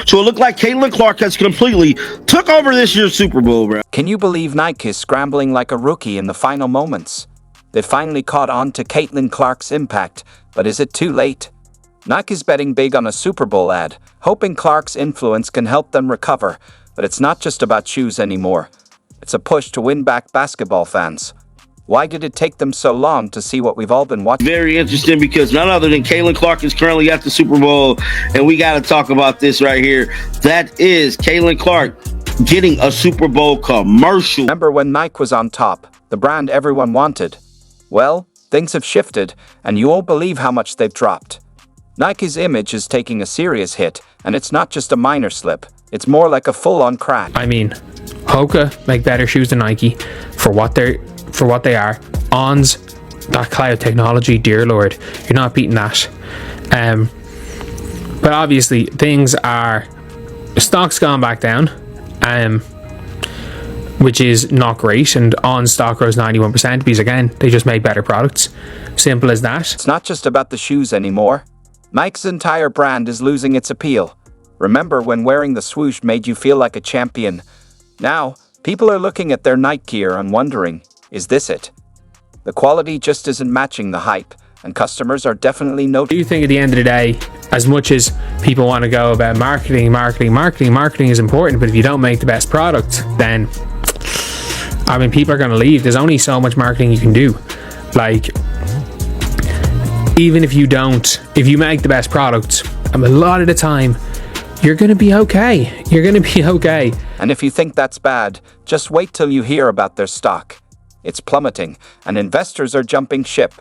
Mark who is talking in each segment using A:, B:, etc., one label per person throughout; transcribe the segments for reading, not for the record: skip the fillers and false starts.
A: So it looked like Caitlin Clark has completely took over this year's Super Bowl, bro.
B: Can you believe Nike is scrambling like a rookie in the final moments? They finally caught on to Caitlin Clark's impact, but is it too late? Nike's betting big on a Super Bowl ad, hoping Clark's influence can help them recover, but it's not just about shoes anymore. It's a push to win back basketball fans. Why did it take them so long to see what we've all been watching?
A: Very interesting because none other than Caitlin Clark is currently at the Super Bowl, and we got to talk about this right here. That is Caitlin Clark getting a Super Bowl commercial.
B: Remember when Nike was on top, the brand everyone wanted? Well, things have shifted, and you won't believe how much they've dropped. Nike's image is taking a serious hit, and it's not just a minor slip. It's more like a full-on crack.
C: I mean, Hoka make better shoes than Nike for what they are. On's that cloud technology, dear Lord, you're not beating that. But obviously, stock's gone back down, which is not great. And On stock rose 91% because again, they just make better products. Simple as that.
B: It's not just about the shoes anymore. Nike's entire brand is losing its appeal. Remember when wearing the swoosh made you feel like a champion? Now, people are looking at their Nike gear and wondering, is this it? The quality just isn't matching the hype, and customers are definitely noticing.
C: Do you think at the end of the day, as much as people want to go about marketing is important, but if you don't make the best product, then, I mean, people are going to leave. There's only so much marketing you can do. Like, even if you make the best product, a lot of the time, you're going to be okay. You're going to be okay.
B: And if you think that's bad, just wait till you hear about their stock. It's plummeting, and investors are jumping ship.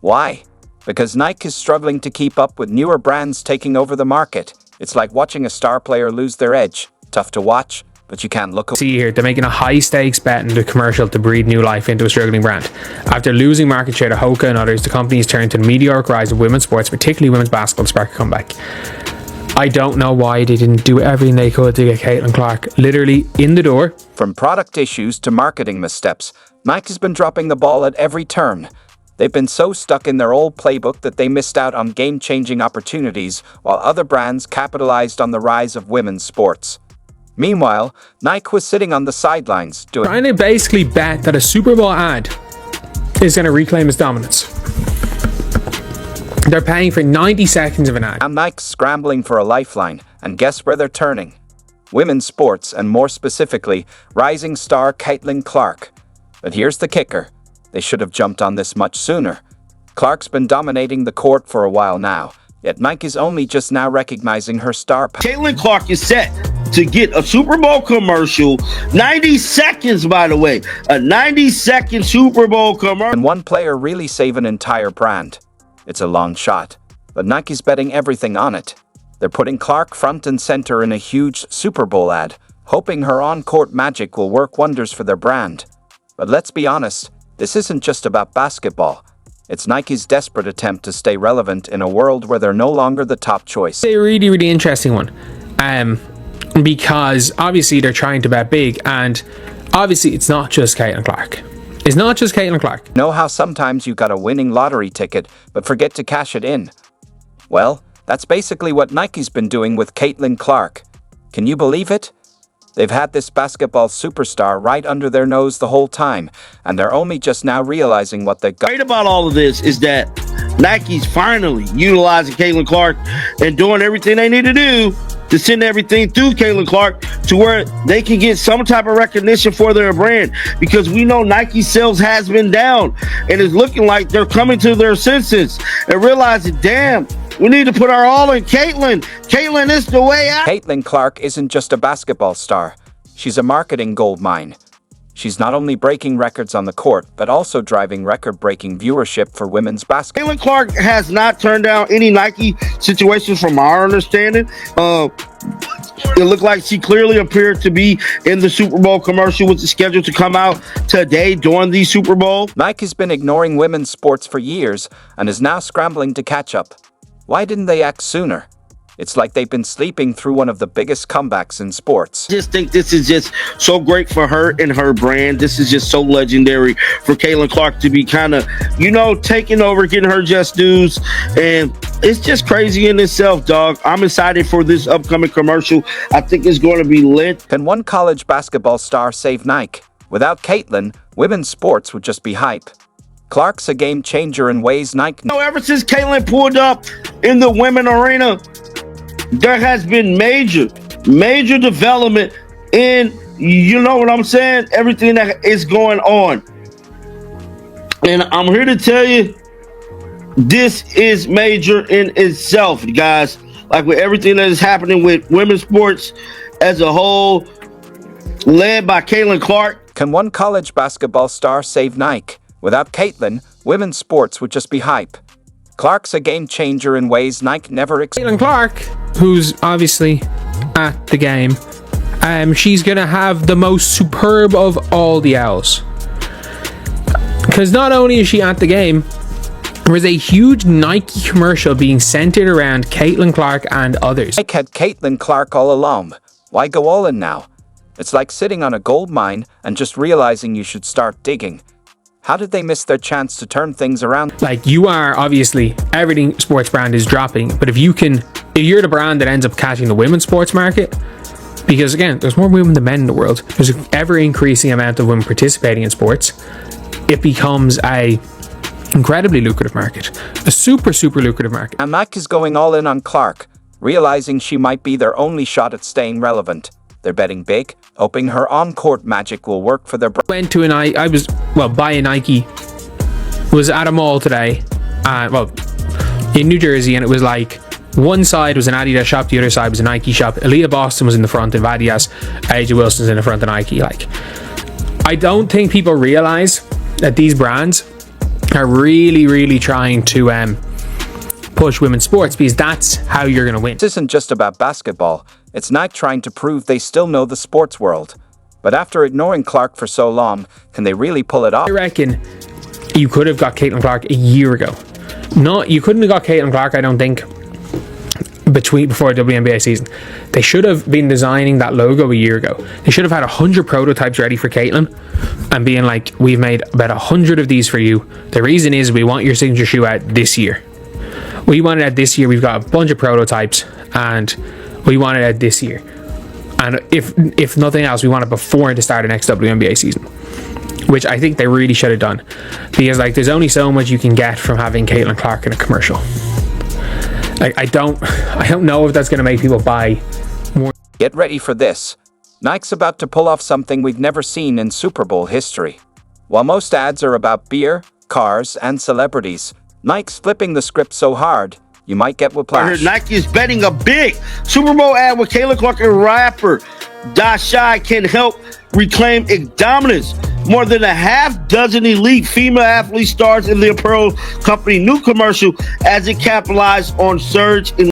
B: Why? Because Nike is struggling to keep up with newer brands taking over the market. It's like watching a star player lose their edge. Tough to watch, but you can't look away.
C: See here, they're making a high-stakes bet in the commercial to breathe new life into a struggling brand. After losing market share to Hoka and others, the company has turned to the meteoric rise of women's sports, particularly women's basketball, to spark a comeback. I don't know why they didn't do everything they could to get Caitlin Clark literally in the door.
B: From product issues to marketing missteps, Nike's been dropping the ball at every turn. They've been so stuck in their old playbook that they missed out on game-changing opportunities, while other brands capitalized on the rise of women's sports. Meanwhile, Nike was sitting on the sidelines
C: trying to basically bet that a Super Bowl ad is going to reclaim its dominance. They're paying for 90 seconds of an ad.
B: Now Nike's scrambling for a lifeline, and guess where they're turning? Women's sports, and more specifically, rising star Caitlin Clark. But here's the kicker. They should have jumped on this much sooner. Clark's been dominating the court for a while now, yet Nike's only just now recognizing her star power.
A: Caitlin Clark is set to get a Super Bowl commercial. 90 seconds, by the way. A 90-second Super Bowl commercial.
B: Can one player really save an entire brand? It's a long shot, but Nike's betting everything on it. They're putting Clark front and center in a huge Super Bowl ad, hoping her on-court magic will work wonders for their brand. But let's be honest, this isn't just about basketball. It's Nike's desperate attempt to stay relevant in a world where they're no longer the top choice.
C: It's a really, really interesting one. Because obviously they're trying to bet big, and obviously it's not just Caitlin Clark. It's not just Caitlin Clark.
B: Know how sometimes you got a winning lottery ticket, but forget to cash it in? Well, that's basically what Nike's been doing with Caitlin Clark. Can you believe it? They've had this basketball superstar right under their nose the whole time, and they're only just now realizing what they got.
A: Great about all of this is that Nike's finally utilizing Caitlin Clark and doing everything they need to do to send everything through Caitlin Clark to where they can get some type of recognition for their brand, because we know Nike sales has been down and it's looking like they're coming to their senses and realizing, damn, we need to put our all in Caitlin. Caitlin is the way out.
B: Caitlin Clark isn't just a basketball star. She's a marketing goldmine. She's not only breaking records on the court, but also driving record-breaking viewership for women's basketball.
A: Caitlin Clark has not turned down any Nike situations from our understanding. It looked like she clearly appeared to be in the Super Bowl commercial, which is scheduled to come out today during the Super Bowl.
B: Nike's been ignoring women's sports for years and is now scrambling to catch up. Why didn't they act sooner? It's like they've been sleeping through one of the biggest comebacks in sports.
A: I just think this is just so great for her and her brand. This is just so legendary for Caitlin Clark to be kind of, taking over, getting her just dues. And it's just crazy in itself, dog. I'm excited for this upcoming commercial. I think it's going to be lit.
B: Can one college basketball star save Nike? Without Caitlin, women's sports would just be hype. Clark's a game changer in ways Nike...
A: Ever since Caitlin pulled up in the women arena, there has been major development in, you know what I'm saying, everything that is going on. And I'm here to tell you, this is major in itself, guys. Like with everything that is happening with women's sports as a whole, led by Caitlin Clark.
B: Can one college basketball star save Nike? Without Caitlin, women's sports would just be hype. Clark's a game changer in ways Nike never...
C: Caitlin Clark, who's obviously at the game, she's going to have the most superb of all the Ls. Because not only is she at the game, there is a huge Nike commercial being centered around Caitlin Clark and others.
B: Nike had Caitlin Clark all along. Why go all in now? It's like sitting on a gold mine and just realizing you should start digging. How did they miss their chance to turn things around?
C: Like, you are obviously, everything sports brand is dropping, but if you're the brand that ends up catching the women's sports market, because again, there's more women than men in the world, there's an ever increasing amount of women participating in sports, it becomes a incredibly lucrative market, a super lucrative market.
B: And Nike is going all in on Clark, realizing she might be their only shot at staying relevant. They're betting big, hoping her on-court magic will work for their brand.
C: Went to buying Nike, was at a mall today, in New Jersey, and it was like, one side was an Adidas shop, the other side was a Nike shop. Aaliyah Boston was in the front of Adidas, AJ Wilson's in the front of Nike. Like, I don't think people realize that these brands are really trying to push women's sports, because that's how you're going to win.
B: This isn't just about basketball. It's Nike trying to prove they still know the sports world. But after ignoring Clark for so long, can they really pull it off?
C: I reckon you could have got Caitlin Clark a year ago. No, you couldn't have got Caitlin Clark, I don't think, before the WNBA season. They should have been designing that logo a year ago. They should have had 100 prototypes ready for Caitlin and being like, we've made about 100 of these for you. The reason is we want your signature shoe out this year. We want it out this year. We've got a bunch of prototypes and we want it out this year. And if nothing else, we want it before the start of next WNBA season, which I think they really should have done, because like, there's only so much you can get from having Caitlin Clark in a commercial. Like, I don't know if that's going to make people buy more.
B: Get ready for this. Nike's about to pull off something we've never seen in Super Bowl history. While most ads are about beer, cars, and celebrities, Nike's flipping the script so hard, you might get whiplash.
A: Nike is betting a big Super Bowl ad with Caitlin Clark and rapper Dasha can help reclaim its dominance. More than a half dozen elite female athlete stars in the apparel company new commercial as it capitalized on surge in